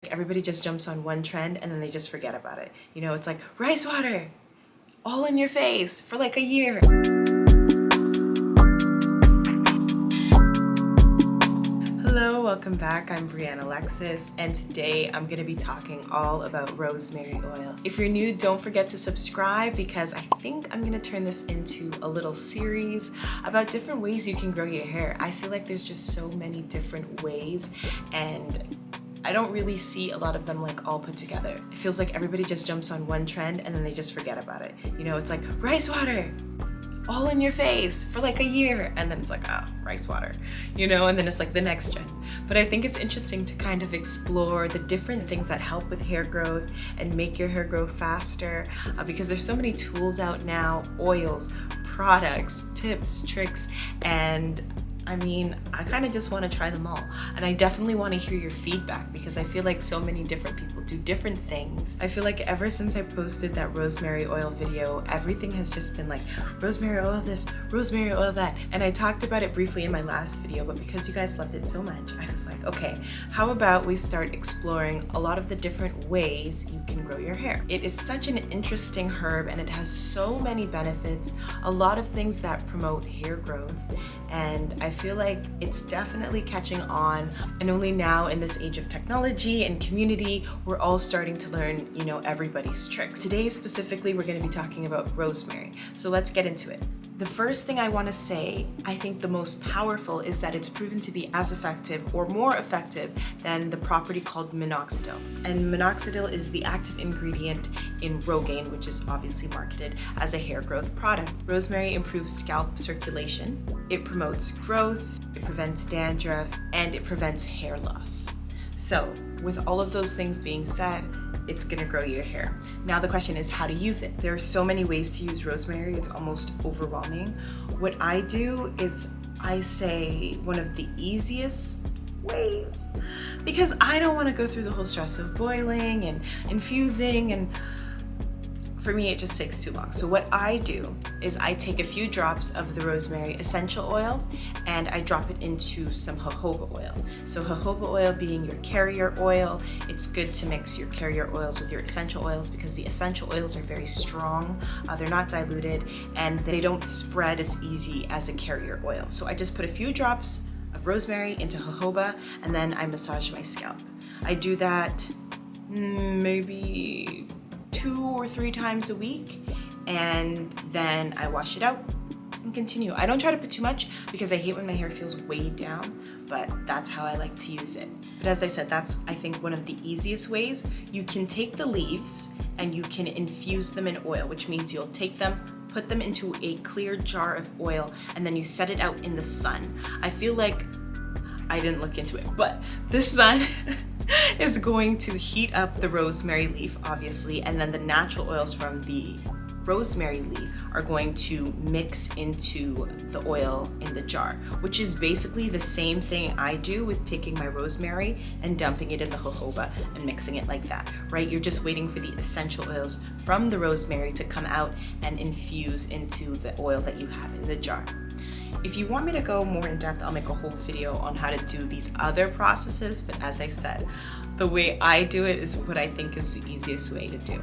everybody just jumps on one trend and then they just forget about it. You know, it's like rice water, all in your face for like a year. Hello, welcome back. I'm Bri-Anne Alexis, and today I'm gonna be talking all about rosemary oil. If you're new, don't forget to subscribe because I think I'm gonna turn this into a little series about different ways you can grow your hair. I feel like there's just so many different ways, and I don't really see a lot of them like all put together. It feels like everybody just jumps on one trend and then they just forget about it. You know, it's like rice water, all in your face for like a year, and then it's like, oh, rice water, you know, and then it's like the next trend. But I think it's interesting to kind of explore the different things that help with hair growth and make your hair grow faster because there's so many tools out now, oils, products, tips, tricks, and I mean, I kind of just want to try them all. And I definitely want to hear your feedback because I feel like so many different people do different things. I feel like ever since I posted that rosemary oil video, everything has just been like rosemary oil this, rosemary oil that. And I talked about it briefly in my last video, but because you guys loved it so much, I was like, okay, how about we start exploring a lot of the different ways you can grow your hair. It is such an interesting herb and it has so many benefits, a lot of things that promote hair growth, and I feel like it's definitely catching on, and only now in this age of technology and community, we're all starting to learn, you know, everybody's tricks. Today specifically, we're going to be talking about rosemary. So let's get into it. The first thing I want to say, I think the most powerful is that it's proven to be as effective or more effective than the property called minoxidil. And minoxidil is the active ingredient in Rogaine, which is obviously marketed as a hair growth product. Rosemary improves scalp circulation, it promotes growth, it prevents dandruff, and it prevents hair loss. So with all of those things being said, it's gonna grow your hair. Now the question is how to use it. There are so many ways to use rosemary, it's almost overwhelming. What I do is I say one of the easiest ways, because I don't wanna go through the whole stress of boiling and infusing, and for me, it just takes too long. So what I do is I take a few drops of the rosemary essential oil and I drop it into some jojoba oil. So jojoba oil being your carrier oil, it's good to mix your carrier oils with your essential oils because the essential oils are very strong, they're not diluted, and they don't spread as easy as a carrier oil. So I just put a few drops of rosemary into jojoba and then I massage my scalp. I do that maybe 2 or 3 times a week, and then I wash it out and continue. I don't try to put too much because I hate when my hair feels weighed down, but that's how I like to use it. But as I said, that's I think one of the easiest ways. You can take the leaves and you can infuse them in oil, which means you'll take them, put them into a clear jar of oil, and then you set it out in the sun. I feel like I didn't look into it, but the sun is going to heat up the rosemary leaf, obviously, and then the natural oils from the rosemary leaf are going to mix into the oil in the jar, which is basically the same thing I do with taking my rosemary and dumping it in the jojoba and mixing it like that, right? You're just waiting for the essential oils from the rosemary to come out and infuse into the oil that you have in the jar. If you want me to go more in depth, I'll make a whole video on how to do these other processes, but as I said, the way I do it is what I think is the easiest way to do.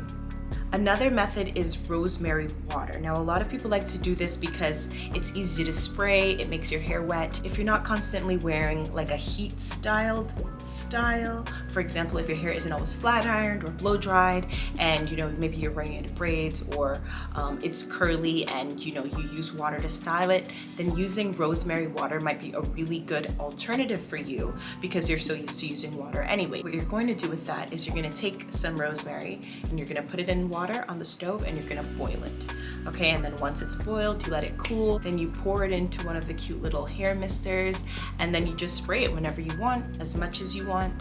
Another method is rosemary water. Now, a lot of people like to do this because it's easy to spray, it makes your hair wet. If you're not constantly wearing like a heat styled style, for example, if your hair isn't always flat ironed or blow dried, and you know, maybe you're wearing it in braids, or it's curly and you know, you use water to style it, then using rosemary water might be a really good alternative for you because you're so used to using water anyway. What you're going to do with that is you're going to take some rosemary and you're going to put it in water on the stove and you're gonna boil it. Okay, and then once it's boiled, you let it cool, then you pour it into one of the cute little hair misters, and then you just spray it whenever you want, as much as you want,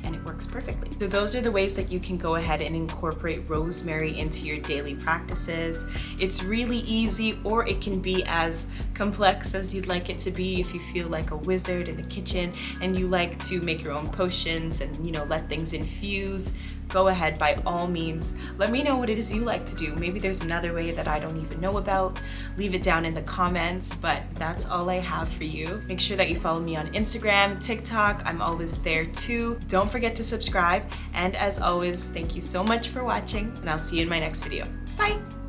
and it works perfectly. So those are the ways that you can go ahead and incorporate rosemary into your daily practices. It's really easy, or it can be as complex as you'd like it to be if you feel like a wizard in the kitchen and you like to make your own potions and, you know, let things infuse. Go ahead, by all means. Let me know what it is you like to do. Maybe there's another way that I don't even know about. Leave it down in the comments, but that's all I have for you. Make sure that you follow me on Instagram, TikTok. I'm always there too. Don't forget forget to subscribe. And as always, thank you so much for watching, and I'll see you in my next video. Bye!